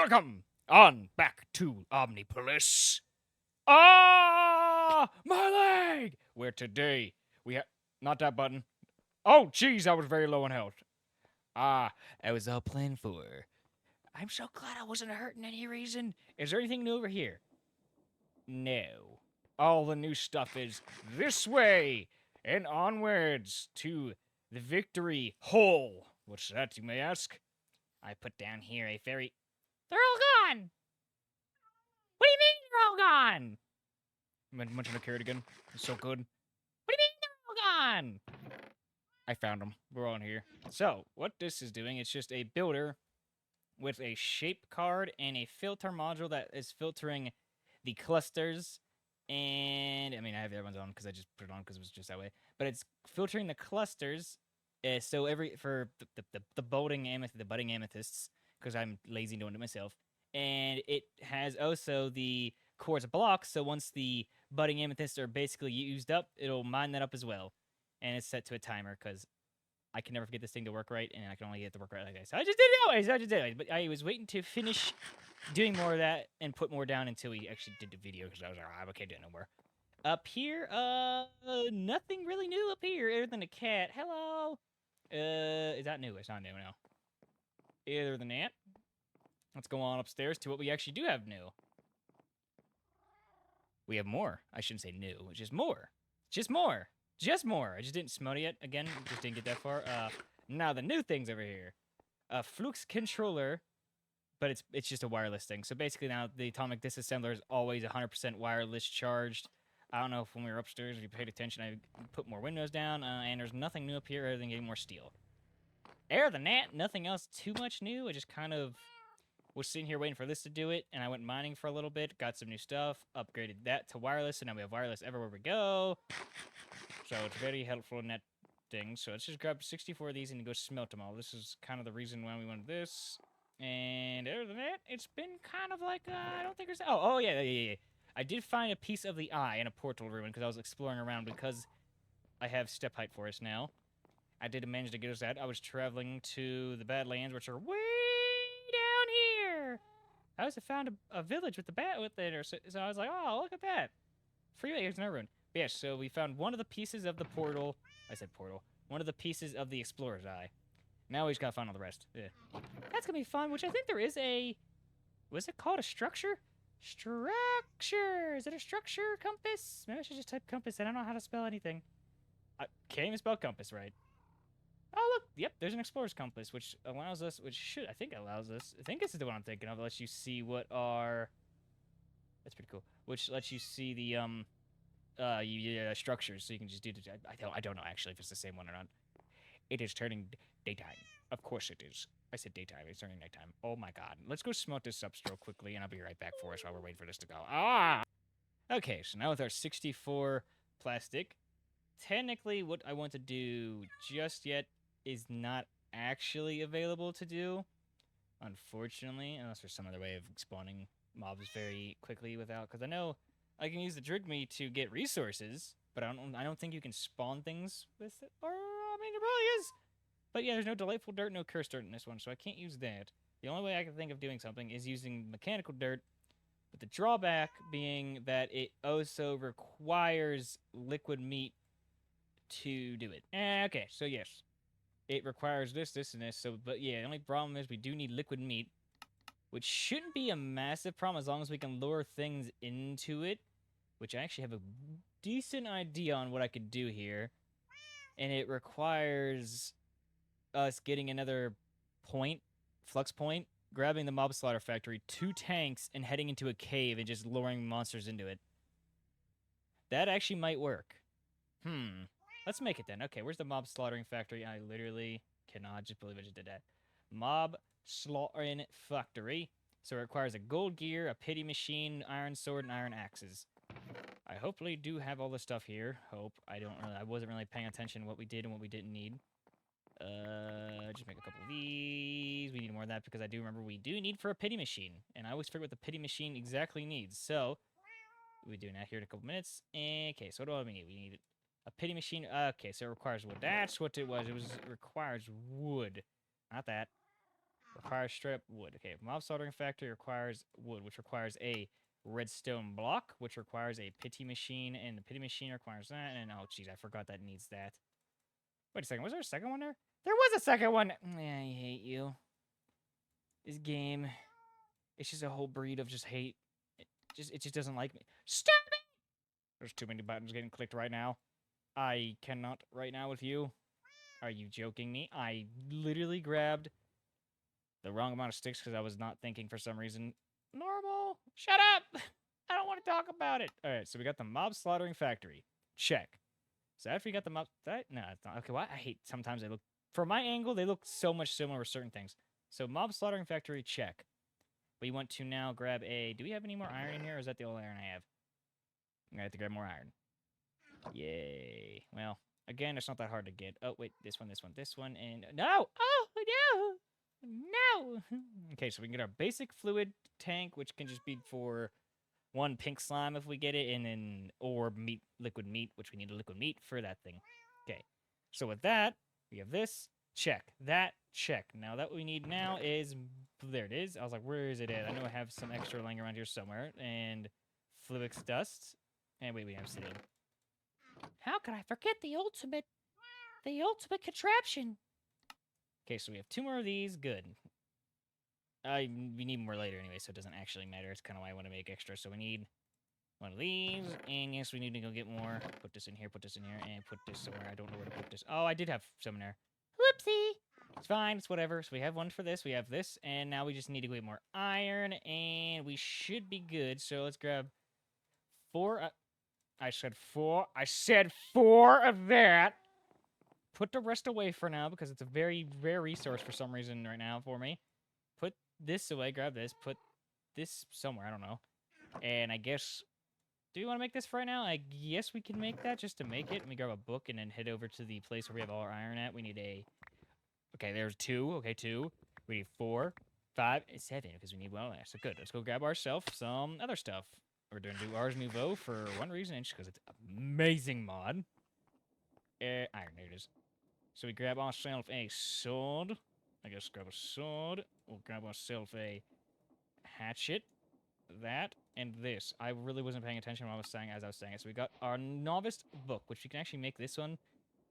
Welcome on back to Omniopolis. Ah, my leg! Where today we have not that button. Oh, jeez, I was very low in health. I was all planned for. I'm so glad I wasn't hurting any reason. Is there anything new over here? No. All the new stuff is this way and onwards to the victory hole. What's that, you may ask? I put down here a very. They're all gone! What do you mean they're all gone? I'm munching a carrot again. It's so good. What do you mean they're all gone? I found them. We're on here. So, what this is doing, it's just a builder with a shape card and a filter module that is filtering the clusters. And, I mean, I have everyone's on because I just put it on because it was just that way. But it's filtering the clusters. So, for the budding amethysts, because I'm lazy doing it myself. And it has also the quartz blocks, so once the budding amethysts are basically used up, it'll mine that up as well. And it's set to a timer, because I can never get this thing to work right, and I can only get it to work right like this. So I just did it anyways, I just did it. But I was waiting to finish doing more of that and put more down until we actually did the video, because I was like, I can't do it no more. Up here, nothing really new up here, other than a cat. Hello! Is that new? It's not new now. Other than that, let's go on upstairs to what we actually do have new. We have more. I shouldn't say new. It's just more. Just more. Just more. I just didn't smell it yet. Again, just didn't get that far. Now the new things over here. A flux controller, but it's just a wireless thing. So basically now the atomic disassembler is always 100% wireless charged. I don't know if when we were upstairs, if you paid attention, I put more windows down, and there's nothing new up here other than getting more steel. Other than that, nothing else too much new. I just kind of was sitting here waiting for this to do it, and I went mining for a little bit, got some new stuff, upgraded that to wireless, and now we have wireless everywhere we go. So it's very helpful in that thing. So let's just grab 64 of these and go smelt them all. This is kind of the reason why we wanted this. And other than that, it's been kind of like, I don't think there's... Oh, yeah. I did find a piece of the eye in a portal ruin because I was exploring around because I have step height for us now. I did manage to get us that. I was traveling to the Badlands, which are way down here. I also found a village with the bat with it, so I was like, oh, look at that. Freeway, here's another one. But yeah, so we found one of the pieces of the portal. I said portal. One of the pieces of the explorer's eye. Now we just gotta find all the rest. Yeah. That's gonna be fun, which I think there is a... Was it called a structure? Structure! Is it a structure compass? Maybe I should just type compass. I don't know how to spell anything. I can't even spell compass right. Oh, look. Yep, there's an explorer's compass, which allows us... I think allows us... I think this is the one I'm thinking of. It lets you see what are... That's pretty cool. Which lets you see the, structures, so you can just do the... I don't know, actually, if it's the same one or not. It is turning daytime. Of course it is. I said daytime. It's turning nighttime. Oh, my God. Let's go smelt this up real quickly, and I'll be right back for us while we're waiting for this to go. Ah! Okay, so now with our 64 plastic, technically what I want to do just yet is not actually available to do, unfortunately, unless there's some other way of spawning mobs very quickly without, because I know I can use the Drigme to get resources, but I don't think you can spawn things with it, or, I mean, it really is. But yeah, there's no delightful dirt, no cursed dirt in this one, so I can't use that. The only way I can think of doing something is using mechanical dirt, but the drawback being that it also requires liquid meat to do it. Okay, so yes. It requires this, and this, so, but yeah, the only problem is we do need liquid meat, which shouldn't be a massive problem as long as we can lure things into it, which I actually have a decent idea on what I could do here, and it requires us getting another flux point, grabbing the mob slaughter factory, 2 tanks, and heading into a cave and just luring monsters into it. That actually might work. Let's make it then. Okay, where's the mob slaughtering factory? I literally cannot just believe I just did that. Mob slaughtering factory. So it requires a gold gear, a pity machine, iron sword, and iron axes. I hopefully do have all this stuff here. I wasn't really paying attention to what we did and what we didn't need. Just make a couple of these. We need more of that because I do remember we do need for a pity machine. And I always forget what the pity machine exactly needs. So, we'll be doing that here in a couple minutes. Okay, so what do we need? We need a pity machine. Okay, so it requires wood. That's what it was. It requires wood. Not that. Requires straight up wood. Okay, mob soldering factory requires wood, which requires a redstone block, which requires a pity machine, and the pity machine requires that. And oh, jeez, I forgot that needs that. Wait a second, was there a second one there? There was a second one. I hate you. This game, it's just a whole breed of just hate. It just doesn't like me. Stop it! There's too many buttons getting clicked right now. I cannot right now with you. Are you joking me? I literally grabbed the wrong amount of sticks because I was not thinking for some reason. Normal. Shut up. I don't want to talk about it. All right, so we got the mob slaughtering factory. Check. So after you got the mob, no, it's not. Okay, why? I hate sometimes they look from my angle. They look so much similar with certain things. So mob slaughtering factory. Check. We want to now grab a. Do we have any more iron in here? Or is that the only iron I have? I'm gonna have to grab more iron. Yay. Well, again, it's not that hard to get. Oh wait, this one, and no. Oh no. No! Okay, so we can get our basic fluid tank, which can just be for one pink slime if we get it, and then, or meat, liquid meat, which we need a liquid meat for that thing. Okay, so with that, we have this, check. That, check. Now, that we need now is, there it is. I was like, where is it at? I know I have some extra lying around here somewhere, and Fluix dust, and wait, we have obsidian. How could I forget the ultimate contraption? Okay, so we have 2 more of these. Good. We need more later anyway, so it doesn't actually matter. It's kind of why I want to make extra. So we need 1 of these, and yes, we need to go get more. Put this in here, and put this somewhere. I don't know where to put this. Oh, I did have some in there. Whoopsie! It's fine. It's whatever. So we have 1 for this. We have this, and now we just need to get more iron, and we should be good. So let's grab 4. I said 4. I said 4 of that. Put the rest away for now because it's a very rare resource for some reason right now for me. Put this away, grab this, put this somewhere, I don't know. And I guess, do you want to make this for right now? I guess we can make that just to make it. Let me grab a book and then head over to the place where we have all our iron at. We need a, okay, there's 2. Okay, 2. We need 4, 5, 7 because we need 1 last. So good, let's go grab ourselves some other stuff. We're going to do Ars Nouveau for one reason, just because it's an amazing mod. Iron, there it is. So we grab ourselves a sword. I guess grab a sword. We'll grab ourselves a hatchet. That and this. I really wasn't paying attention when I was saying as I was saying it. So we got our novice book, which we can actually make this one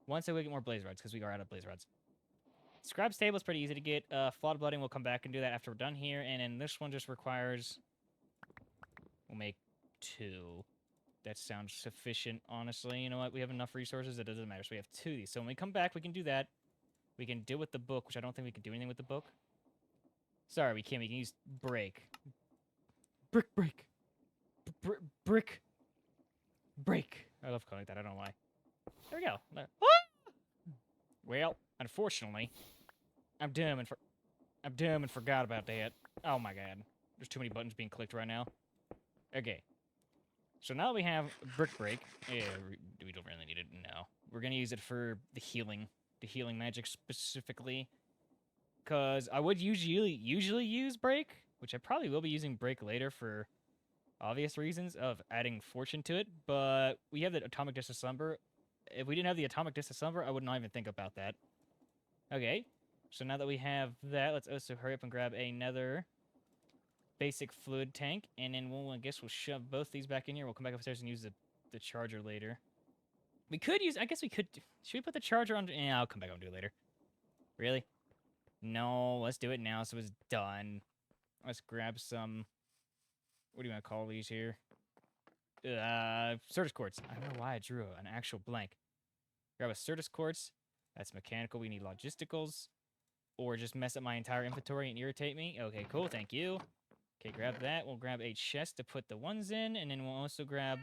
once we get more blaze rods, because we are out of blaze rods. Scribe's table is pretty easy to get. Flawed blooding, we'll come back and do that after we're done here. And then this one just requires, we'll make 2. That sounds sufficient, honestly. You know what? We have enough resources. It doesn't matter. So we have 2 of these. So when we come back, we can do that. We can deal with the book, which I don't think we can do anything with the book. Sorry, we can't. We can use break. Break. Break. I love calling it that. I don't know why. There we go. There. Ah! Well, unfortunately, I'm dumb and forgot about that. Oh my god. There's too many buttons being clicked right now. Okay. So now that we have brick break, yeah, we don't really need it. No, we're gonna use it for the healing magic specifically, because I would usually use break, which I probably will be using break later for obvious reasons of adding fortune to it. But we have the atomic disassember. If we didn't have the atomic disassember, I would not even think about that. Okay, so now that we have that, let's also hurry up and grab another basic fluid tank, and then I guess we'll shove both these back in here. We'll come back upstairs and use the charger later. We could use, I guess we could, should we put the charger on? Yeah, I'll come back and do it later. Really? No, let's do it now so it's done. Let's grab some, what do you want to call these here? Certus quartz. I don't know why I drew an actual blank. Grab a Certus quartz. That's mechanical. We need logisticals. Or just mess up my entire inventory and irritate me. Okay, cool. Thank you. Okay, grab that. We'll grab a chest to put the ones in, and then we'll also grab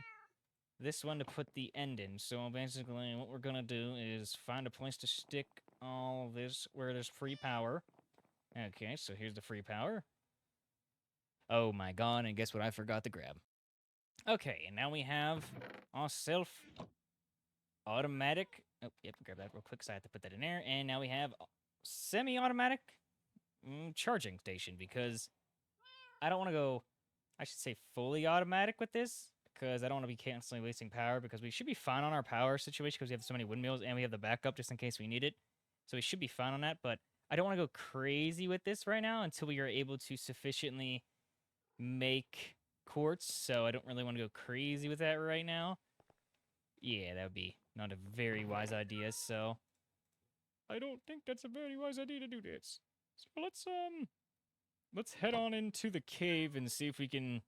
this one to put the end in. So basically, what we're gonna do is find a place to stick all this where there's free power. Okay, so here's the free power. Oh my god, and guess what I forgot to grab? Okay, and now we have our self-automatic... Oh, yep, grab that real quick, so I have to put that in there. And now we have semi-automatic charging station, because I don't want to go, I should say fully automatic with this, because I don't want to be constantly wasting power, because we should be fine on our power situation, because we have so many windmills, and we have the backup just in case we need it. So we should be fine on that, but I don't want to go crazy with this right now until we are able to sufficiently make quartz, so I don't really want to go crazy with that right now. Yeah, that would be not a very wise idea, so I don't think that's a very wise idea to do this. So let's head on into the cave and see if we can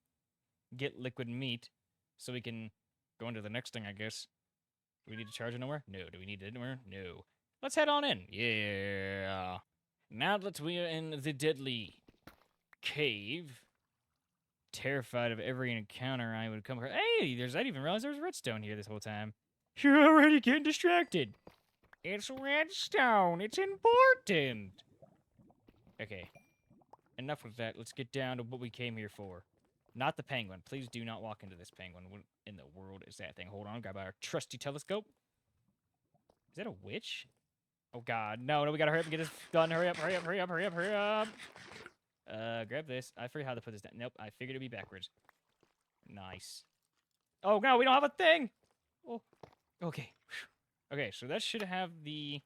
get liquid meat so we can go into the next thing, I guess. Do we need to charge it nowhere? No. Do we need it anywhere? No. Let's head on in. Yeah. Now that we are in the deadly cave, terrified of every encounter I would come across. Hey, I didn't even realize there was redstone here this whole time. You're already getting distracted. It's redstone. It's important. Okay. Enough with that. Let's get down to what we came here for. Not the penguin. Please do not walk into this penguin. What in the world is that thing? Hold on. Grab our trusty telescope. Is that a witch? Oh, God. No, we gotta hurry up and get this done. Hurry up, hurry up, hurry up, hurry up, hurry up. Grab this. I forget how to put this down. Nope, I figured it'd be backwards. Nice. Oh, no, we don't have a thing! Oh, okay. Okay, so that should have the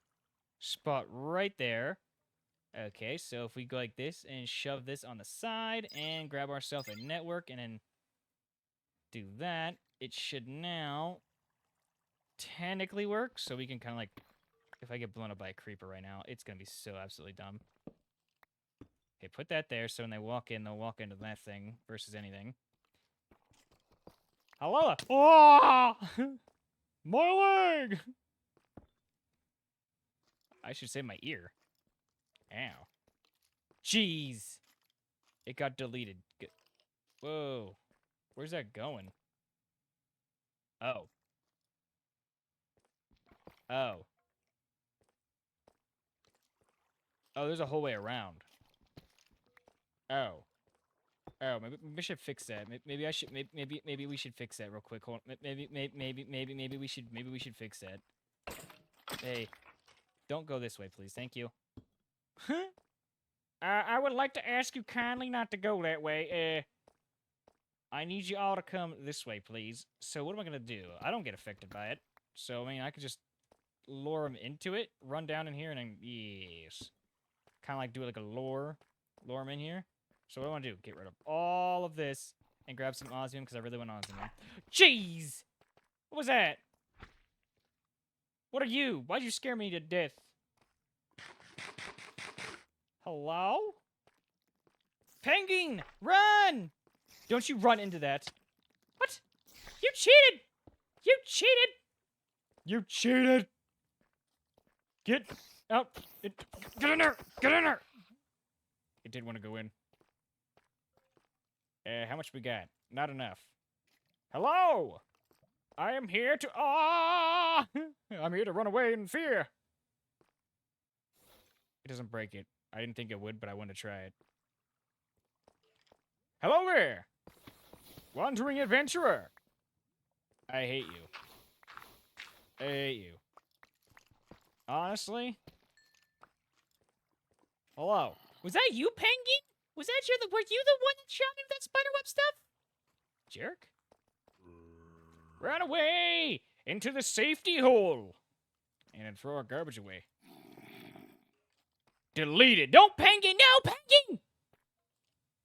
spot right there. Okay, so if we go like this and shove this on the side and grab ourselves a network and then do that, it should now technically work. So we can kind of like, if I get blown up by a creeper right now, it's going to be so absolutely dumb. Okay, put that there so when they walk in, they'll walk into that thing versus anything. Hello! Oh! My leg! I should say my ear. Ow. Jeez! It got deleted. Whoa. Where's that going? Oh. Oh. Oh, there's a whole way around. Oh. Oh, maybe we should fix that. Maybe I should. Maybe we should fix that real quick. Hold on. Maybe we should fix that. Hey, don't go this way, please. Thank you. I would like to ask you kindly not to go that way. I need you all to come this way, please. So what am I gonna do? I don't get affected by it. So I mean, I could just lure him into it, run down in here, and then yes, kind of like do like a lure him in here. So what do I want to do? Get rid of all of this and grab some osmium because I really want osmium. Jeez! What was that? What are you? Why'd you scare me to death? Hello? Penguin! Run! Don't you run into that. What? You cheated! You cheated! You cheated! Get out! Get in there! Get in there! It did want to go in. How much we got? Not enough. Hello! I am here to... Ah! I'm here to run away in fear. It doesn't break it. I didn't think it would, but I wanted to try it. Hello there! Wandering adventurer! I hate you. I hate you. Honestly? Hello. Was that you, Penguin? Was that were you the one that shot me with that spiderweb stuff? Jerk. Run away! Into the safety hole! And then throw our garbage away. Deleted! Don't Penguin! No, Penguin!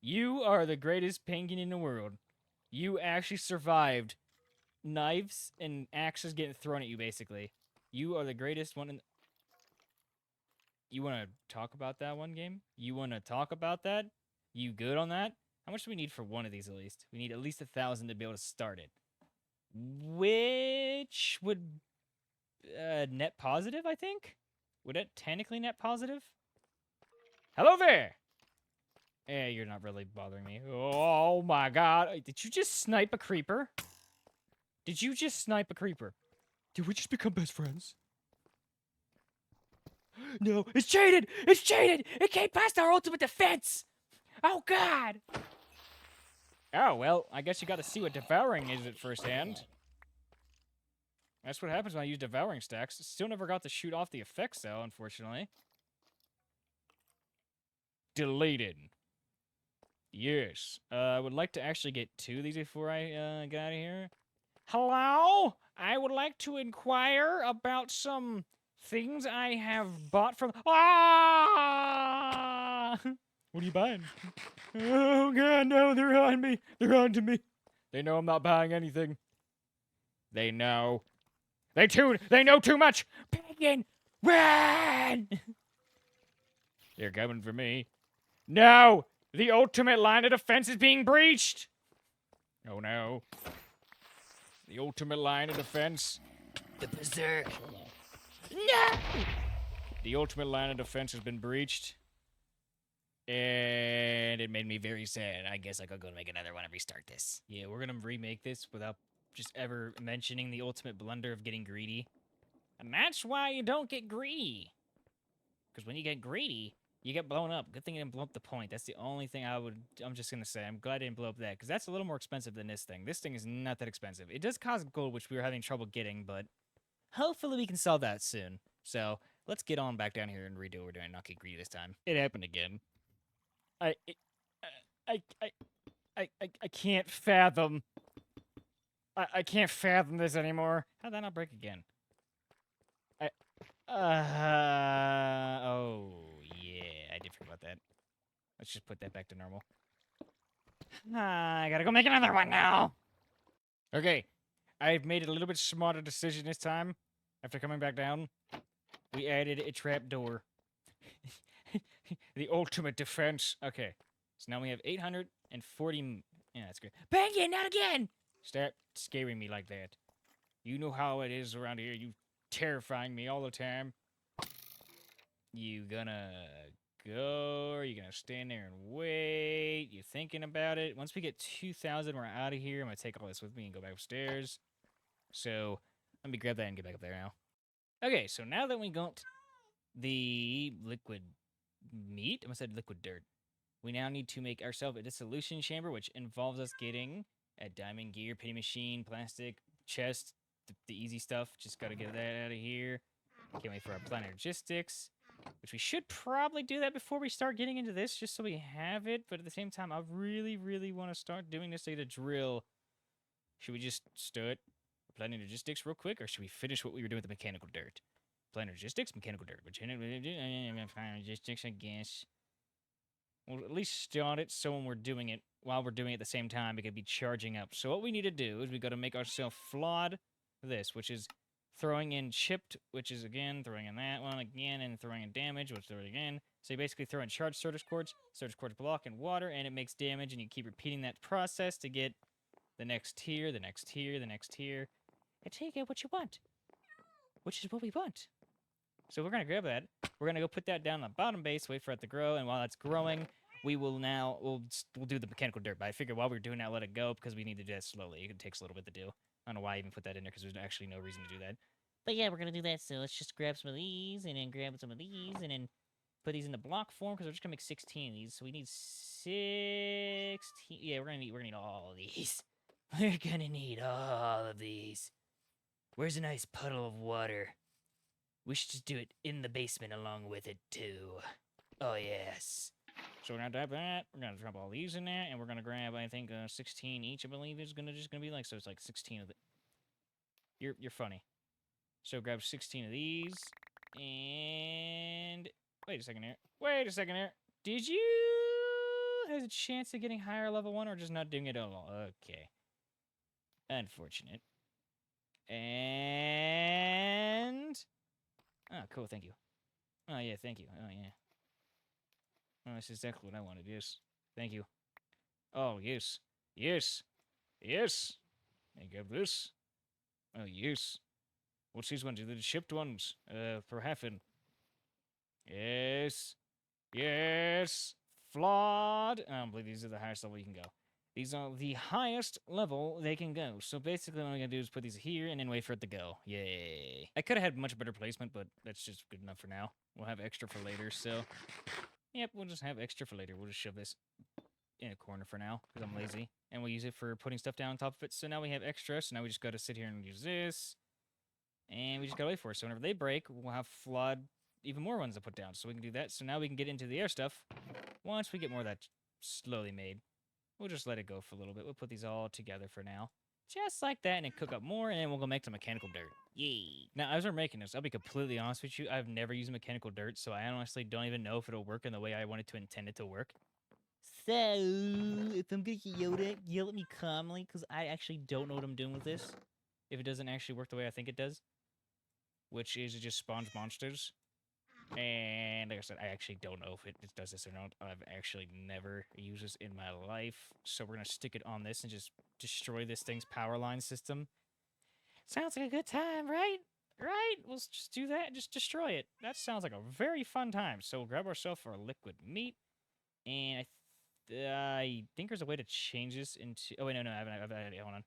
You are the greatest penguin in the world. You actually survived knives and axes getting thrown at you, basically. You are the greatest one in... You want to talk about that one game? You want to talk about that? You good on that? How much do we need for one of these at least? We need at least 1,000 to be able to start it. Which would net positive, I think? Would it technically net positive? Hello there! Eh, you're not really bothering me. Oh my god. Did you just snipe a creeper? Did you just snipe a creeper? Did we just become best friends? No, it's cheated! It's cheated! It came past our ultimate defense! Oh god! Oh, well, I guess you got to see what devouring is at first hand. That's what happens when I use devouring stacks. Still never got to shoot off the effects, though, unfortunately. Deleted. Yes. I would like to actually get 2 of these before I get out of here. Hello? I would like to inquire about some Things I have bought from. Ah! What are you buying? Oh god, no! They're on me. They're on to me. They know I'm not buying anything. They know. They know too much. Pagan, run! They're coming for me. No! The ultimate line of defense is being breached! Oh no. The ultimate line of defense. The berserk. No! The ultimate line of defense has been breached. And it made me very sad. I guess I could go make another one and restart this. Yeah, we're gonna remake this without just ever mentioning the ultimate blunder of getting greedy. And that's why you don't get greedy. Because when you get greedy, you get blown up. Good thing you didn't blow up the point. That's the only thing I'm just going to say. I'm glad I didn't blow up that. Because that's a little more expensive than this thing. This thing is not that expensive. It does cost gold, which we were having trouble getting. But hopefully we can solve that soon. So let's get on back down here and redo what we're doing. Not get greedy this time. It happened again. I can't fathom. I can't fathom this anymore. How'd that not break again? Oh, yeah, I did forget about that. Let's just put that back to normal. I gotta go make another one now. Okay, I've made a little bit smarter decision this time. After coming back down, we added a trap door. The ultimate defense. Okay, so now we have 840. Yeah, that's good. Bang it, not again! Stop scaring me like that. You know how it is around here. You terrifying me all the time. You gonna go? Or you gonna stand there and wait? You thinking about it? Once we get 2,000, we're out of here. I'm gonna take all this with me and go back upstairs. So let me grab that and get back up there now. Okay, so now that we got the liquid meat, I almost said liquid dirt. We now need to make ourselves a dissolution chamber, which involves us getting a diamond gear, pity machine, plastic, chest, the easy stuff. Just gotta get that out of here. Can't wait for our planet logistics, which we should probably do that before we start getting into this, just so we have it. But at the same time, I really, really want to start doing this to get a drill. Should we just start planet logistics real quick, or should we finish what we were doing with the mechanical dirt? Planet logistics, mechanical dirt. Logistics, I guess. We'll at least start it so when we're doing it, while we're doing it at the same time, it could be charging up. So what we need to do is we got to make ourselves flawed this, which is throwing in chipped, which is again, throwing in that one again, and throwing in damage, which is throwing again. So you basically throw in charged Certus quartz block, and water, and it makes damage, and you keep repeating that process to get the next tier, the next tier, the next tier, until you get what you want, which is what we want. So we're going to grab that. We're going to go put that down on the bottom base, wait for it to grow, and while that's growing, we will now, we'll do the mechanical dirt. But I figured while we're doing that, let it go, because we need to do that slowly. It takes a little bit to do. I don't know why I even put that in there, because there's actually no reason to do that. But yeah, we're going to do that, so let's just grab some of these, and then grab some of these, and then put these in the block form, because we're just going to make 16 of these. So we need 16, yeah, we're going to need all of these. We're going to need all of these. Where's a nice puddle of water? We should just do it in the basement along with it, too. Oh, yes. So we're going to grab that. We're going to drop all these in there. And we're going to grab, I think, 16 each, I believe, is just going to be like. So it's like 16 of the... You're funny. So grab 16 of these. And... Wait a second here. Wait a second here. Did you... have a chance of getting higher level 1 or just not doing it at all? Okay. Unfortunate. And... Oh, cool, thank you. Oh, yeah, thank you. Oh, yeah. Oh, that's exactly what I wanted, yes. Thank you. Oh, yes. Yes. Yes. And grab this. Oh, yes. What's these ones? The shipped ones. For Hafen. Yes. Yes. Flawed. I don't believe these are the highest level you can go. These are the highest level they can go. So basically what I'm going to do is put these here and then wait for it to go. Yay. I could have had much better placement, but that's just good enough for now. We'll have extra for later, so... Yep, we'll just have extra for later. We'll just shove this in a corner for now, because I'm lazy. And we'll use it for putting stuff down on top of it. So now we have extra, so now we just got to sit here and use this. And we just got to wait for it. So whenever they break, we'll have flawed even more ones to put down. So we can do that. So now we can get into the air stuff once we get more of that slowly made. We'll just let it go for a little bit. We'll put these all together for now. Just like that, and then cook up more, and then we'll go make some mechanical dirt. Yay. Now, as we're making this, I'll be completely honest with you. I've never used mechanical dirt, so I honestly don't even know if it'll work in the way I wanted to intend it to work. So, if I'm gonna yell at me calmly, because I actually don't know what I'm doing with this. If it doesn't actually work the way I think it does, which is it just spawns monsters. And like I said, I actually don't know if it does this or not. I've actually never used this in my life. So we're going to stick it on this and just destroy this thing's power line system. Sounds like a good time, right? Right? We'll just do that and just destroy it. That sounds like a very fun time. So we'll grab ourselves our liquid meat. And I think there's a way to change this into... Oh, wait, no, I have an idea. Hold on.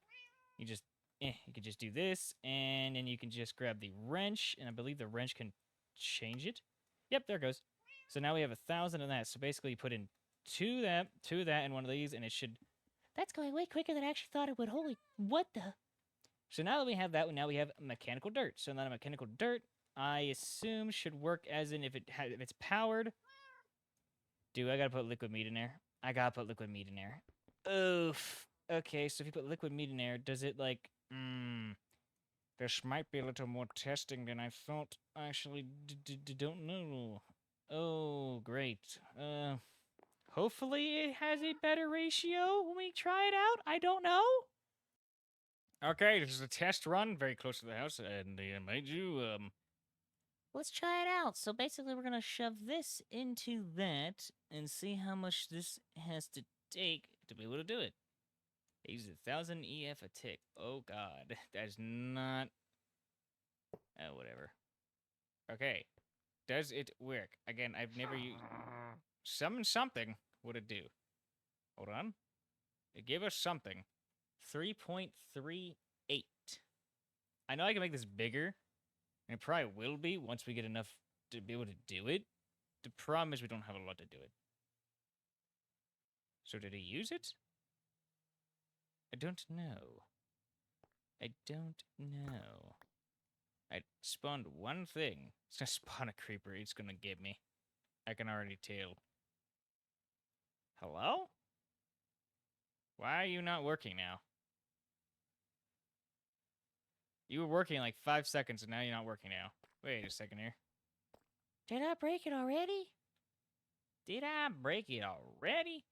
You can just do this. And then you can just grab the wrench. And I believe the wrench can change it. Yep, there it goes. So now we have 1,000 of that. So basically you put in two of that, and one of these, and it should... That's going way quicker than I actually thought it would. Holy... What the... So now that we have that, now we have mechanical dirt. So now mechanical dirt, I assume, should work as in if it's powered. Dude, I gotta put liquid meat in there. I gotta put liquid meat in there. Oof. Okay, so if you put liquid meat in there, does it like... This might be a little more testing than I thought. I actually don't know. Oh, great. Hopefully it has a better ratio when we try it out. I don't know. Okay, this is a test run very close to the house, and they made you, Let's try it out. So basically we're gonna shove this into that and see how much this has to take to be able to do it. It uses 1,000 EF a tick. Oh god, that is not... Oh, whatever. Okay. Does it work? Again, I've never used... Summon something. What would it do? Hold on. It gave us something. 3.38. I know I can make this bigger. And it probably will be once we get enough to be able to do it. The problem is we don't have a lot to do it. So did he use it? I don't know. I don't know. I spawned one thing. It's gonna spawn a creeper. It's gonna get me. I can already tell. Hello? Why are you not working now? You were working like 5 seconds and now you're not working now. Wait a second here. Did I break it already? Did I break it already?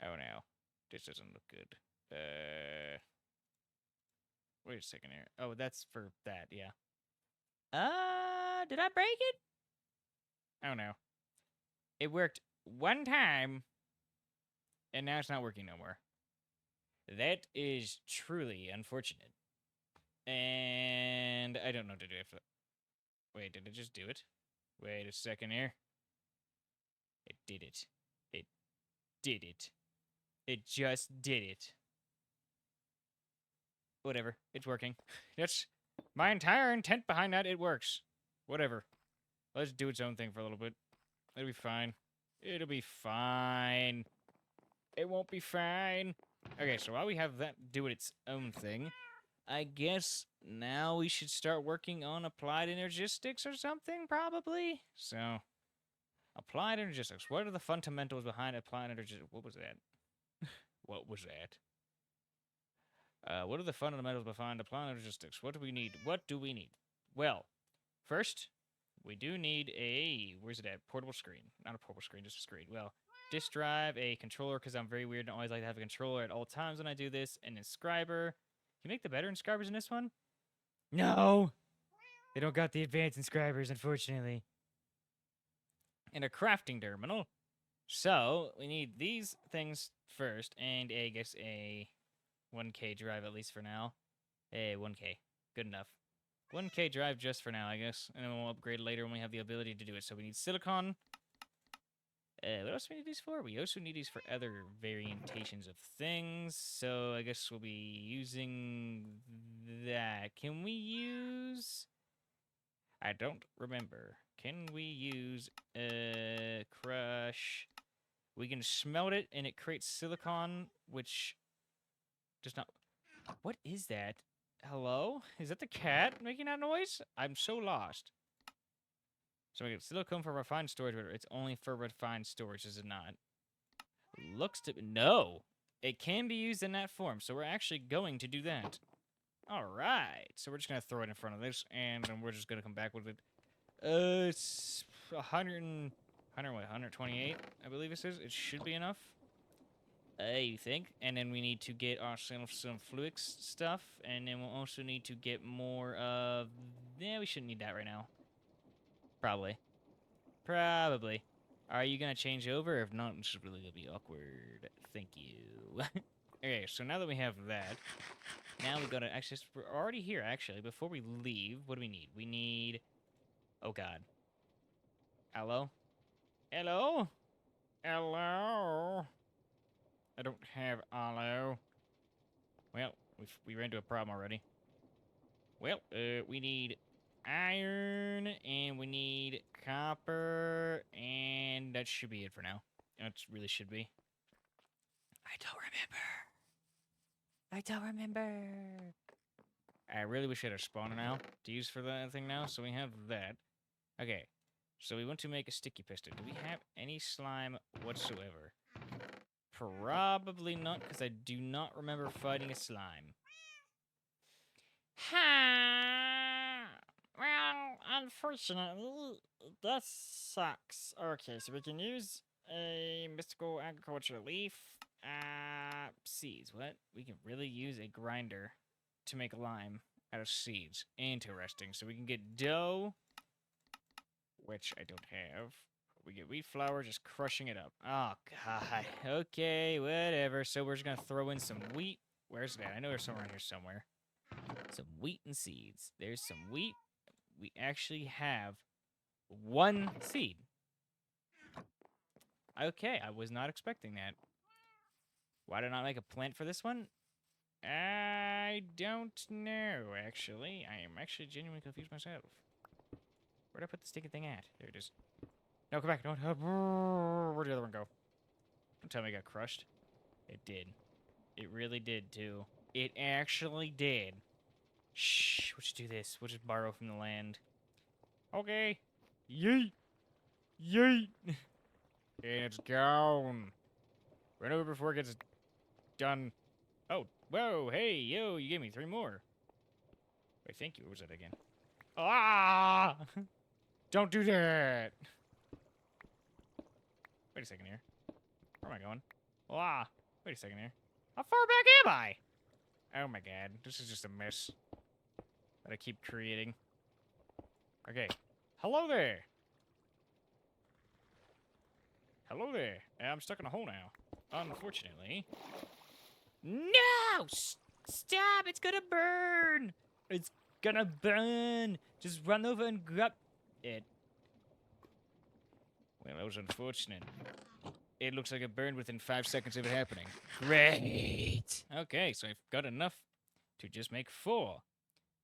Oh no. This doesn't look good. Wait a second here. Oh, that's for that, yeah. Did I break it? Oh no. It worked one time, and now it's not working no more. That is truly unfortunate. And I don't know what to do if... Wait, did it just do it? Wait a second here. It did it. It did it. It just did it. Whatever. It's working. That's my entire intent behind that. It works. Whatever. Let's do its own thing for a little bit. It'll be fine. It'll be fine. It won't be fine. Okay, so while we have that do its own thing, I guess now we should start working on applied energistics or something, probably. So, applied energistics. What are the fundamentals behind applied energistics? What was that? What was that? What are the fundamentals behind applied energistics? What do we need? What do we need? Well, first, we do need a... Where's it at? Portable screen. Not a portable screen, just a screen. Well, disk drive, a controller, because I'm very weird and always like to have a controller at all times when I do this, an inscriber. Can you make the better inscribers in this one? No! They don't got the advanced inscribers, unfortunately. And a crafting terminal. So, we need these things first, and I guess a 1K drive at least for now. 1K. Good enough. 1K drive just for now, I guess. And then we'll upgrade later when we have the ability to do it. So we need silicon. What else do we need these for? We also need these for other variantations of things. So I guess we'll be using that. Can we use... I don't remember. Can we use crush? We can smelt it and it creates silicon, which does not... What is that? Hello? Is that the cat making that noise? I'm so lost. So we get silicone for refined storage, but it's only for refined storage, is it not? Looks to... No! It can be used in that form, so we're actually going to do that. All right, so we're just gonna throw it in front of this, and then we're just gonna come back with it. It's 128, I believe it says. It should be enough. You think? And then we need to get ourselves some fluix stuff, and then we'll also need to get more of... Yeah, we shouldn't need that right now. Probably. Probably. Are you gonna change over? If not, this is really gonna be awkward. Thank you. Okay, so now that we have that, now we gotta actually... We're already here, actually. Before we leave, what do we need? We need... Oh, God. Hello? Hello? Hello? I don't have aloe. Well, we ran into a problem already. Well, we need iron, and we need copper, and that should be it for now. That really should be. I don't remember. I really wish I had a spawner now to use for that thing now, so we have that. Okay, so we want to make a sticky piston. Do we have any slime whatsoever? Probably not, because I do not remember fighting a slime. Ha! Well, unfortunately, that sucks. Okay, so we can use a mystical agriculture leaf. Seeds. What? We can really use a grinder to make lime out of seeds. Interesting. So we can get dough, which I don't have. We get wheat flour, just crushing it up. Oh, God. Okay, whatever. So we're just going to throw in some wheat. Where's that? I know there's some around here somewhere. Some wheat and seeds. There's some wheat. We actually have one seed. Okay, I was not expecting that. Why did I not make a plant for this one? I don't know, actually. I am actually genuinely confused myself. Where'd I put the sticky thing at? There it is. No, come back. No, where'd the other one go? Don't tell me it got crushed. It did. It really did, too. It actually did. Shh. We'll just do this. We'll just borrow from the land. Okay. Yeet. Yeet. And it's gone. Run over before it gets done. Oh, whoa, hey, yo, you gave me 3 more. Wait, thank you. What was that again? Ah! Don't do that. Wait a second here. Where am I going? Ah! Wait a second here. How far back am I? Oh my God, this is just a mess that I keep creating. Okay. Hello there. Hello there. I'm stuck in a hole now. Unfortunately. No! Stop! It's gonna burn! It's gonna burn! Just run over and grab it. Well, that was unfortunate. It looks like it burned within 5 seconds of it happening. Great! Okay, so I've got enough to just make 4.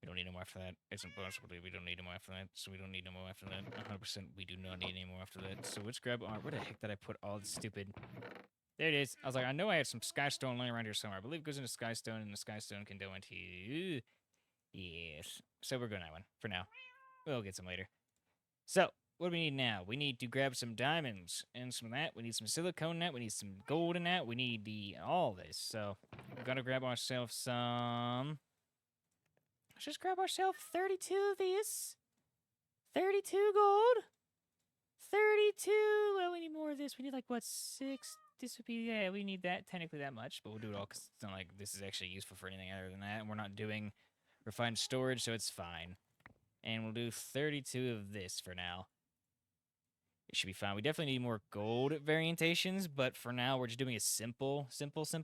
We don't need any more after that. It's impossible. We don't need any more after that. So we don't need any more after that. 100% we do not need any more after that. So let's grab our... Where the heck did I put all the stupid... There it is. I was like, I know I had some skystone laying around here somewhere. I believe it goes into skystone, and the skystone can go into... Yes. So we're going that one for now. We'll get some later. So, what do we need now? We need to grab some diamonds and some of that. We need some silicone in that. We need some gold in that. We need all this. So, we're going to grab ourselves some... Let's just grab ourselves 32 of these. 32 gold. 32. Well, we need more of this. We need like, what, 6? This would be, yeah, we need that, technically that much, but we'll do it all because it's not like this is actually useful for anything other than that, and we're not doing refined storage, so it's fine. And we'll do 32 of this for now. It should be fine. We definitely need more gold variantations, but for now, we're just doing a simple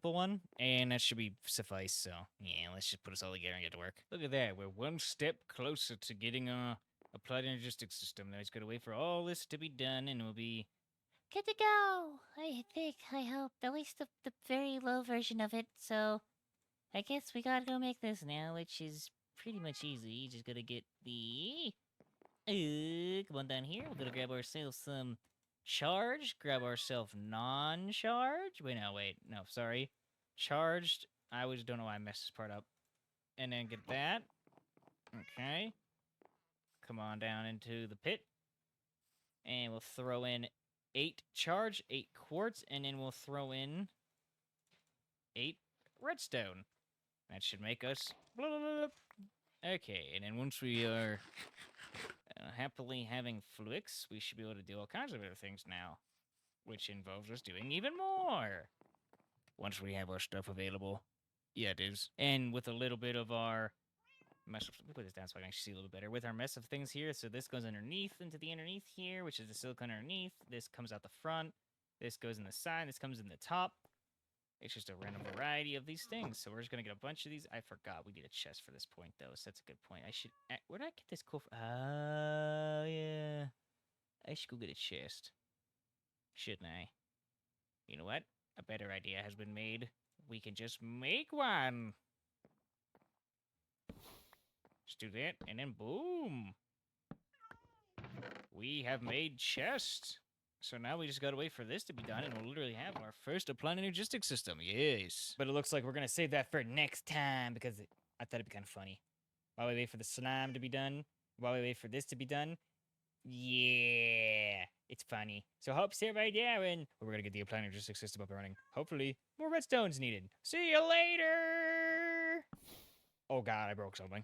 one, and that should be suffice, so yeah, let's just put us all together and get to work. Look at that. We're one step closer to getting a applied energistic system. Now, it's got to wait for all this to be done, and we'll be... Good to go, I hope. At least the very low version of it, so I guess we gotta go make this now, which is pretty much easy. You just gotta get the... come on down here. We're gonna grab ourselves some charged, grab ourselves non-charged. No, sorry. Charged. I always don't know why I messed this part up. And then get that. Okay. Come on down into the pit. And we'll throw in 8 charge, 8 quartz, and then we'll throw in 8 redstone. That should make us... Blah, blah, blah, blah. Okay, and then once we are happily having Fluix, we should be able to do all kinds of other things now, which involves us doing even more. Once we have our stuff available. Yeah, it is. And with a little bit of our mess of... Let me put this down so I can actually see a little better. With our mess of things here, so this goes underneath into the underneath here, which is the silicone underneath. This comes out the front. This goes in the side. This comes in the top. It's just a random variety of these things. So we're just going to get a bunch of these. I forgot we need a chest for this point, though, so that's a good point. I should... Where did I get this cool... Oh, yeah. I should go get a chest. Shouldn't I? You know what? A better idea has been made. We can just make one. Just do that, and then boom. We have made chests. So now we just gotta wait for this to be done, and we'll literally have our first applied logistics system. Yes. But it looks like we're gonna save that for next time, because I thought it'd be kind of funny. While we wait for the slime to be done, while we wait for this to be done, yeah, it's funny. So I hope to see everybody there, and we're gonna get the applied logistics system up and running. Hopefully, more redstone's needed. See you later! Oh god, I broke something.